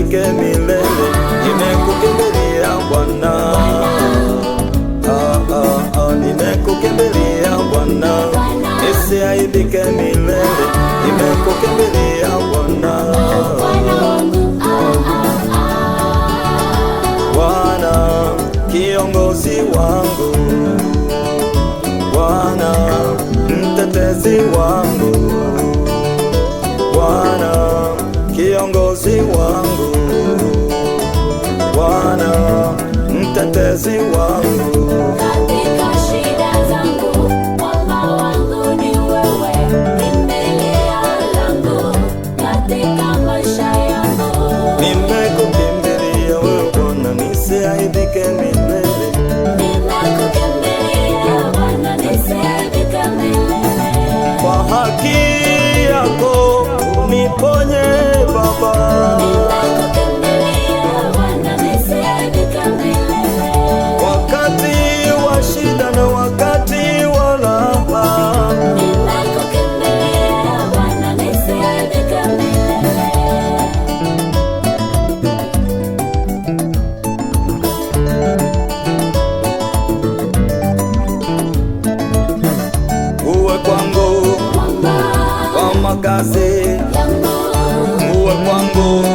nisiaibike milele, nimekukimbilia Bwana. Nimekukimbilia Bwana, nisiaibike milele, nimekukimbilia Bwana. Bwana kiongozi wangu, Bwana mtetezi wangu, Bwana kiongozi wangu, Bwana mtetezi wangu. Katika shida zangu, mwamba wangu ni wewe, kimbilio langu katika maisha yangu. Nimekukimbilia wewe Bwana, nisiaibike milele. Nimekukimbilia Bwana, nisiaibike milele. Kwa haki yako uniponye Baba. Nimekukimbilia Bwana, nisiaibike milele. Wakati wa shida na wakati wa raha, Nimekukimbilia Bwana, nisiaibike milele. uwe kwangu kwa makazi, uwe kwangu